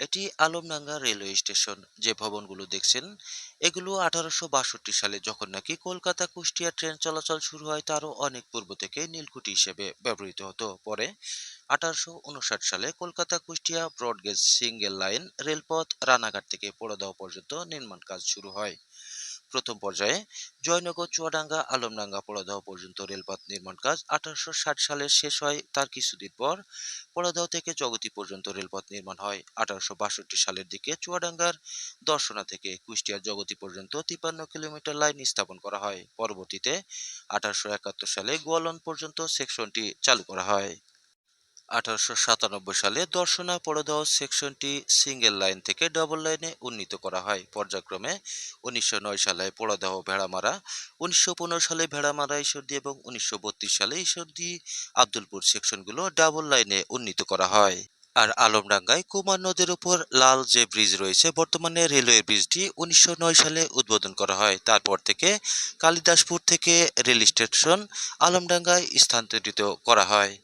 এটি Alamdanga railway station. যে ভবনগুলো দেখছেন এগুলো 1862 সালে যখন নাকি কলকাতা কুষ্টিয়া ট্রেন চলাচল শুরু হয় তারও অনেক পূর্ব থেকে নীলকুঠি হিসেবে ব্যবহৃত হতো। পরে 1859 সালে Kolkata Kushtia broad gauge single line রেলপথ রানাঘাট থেকে পোড়াদহ পর্যন্ত নির্মাণ কাজ শুরু হয়। প্রথম পর্যায়ে জয়নগর চুয়াডাঙ্গা আলমডাঙ্গা পোড়াদহ পর্যন্ত রেলপথ নির্মাণ কাজ 1860 সালে শেষ হয়। তার কিছুদিন পর পোড়াদহ থেকে জগতী পর্যন্ত রেলপথ নির্মাণ হয়। 1862 সালের দিকে চুয়াডাঙ্গার দর্শনা থেকে কুষ্টিয়ার জগতী পর্যন্ত 53 কিলোমিটার লাইন স্থাপন করা হয়। পরবর্তীতে 1871 সালে গোয়ালন পর্যন্ত সেকশনটি চালু করা হয়। 1897 সালে দর্শনা পোড়াদহ সেকশনটি সিঙ্গেল লাইন থেকে ডাবল লাইনে উন্নীত করা হয়। পর্যায়ক্রমে 1909 সালে পোড়াদহ ভেড়ামারা, 1915 সালে ভেড়ামারা ঈশ্বরদী এবং 1932 সালে ঈশ্বরদী আব্দুলপুর সেকশনগুলো ডাবল লাইনে উন্নীত করা হয়। আর আলমডাঙ্গায় কুমার নদের উপর লাল যে ব্রিজ রয়েছে, বর্তমানে রেলওয়ে ব্রিজটি 1909 সালে উদ্বোধন করা হয়। তারপর থেকে কালিদাসপুর থেকে রেল স্টেশন আলমডাঙ্গায় স্থানান্তরিত করা হয়।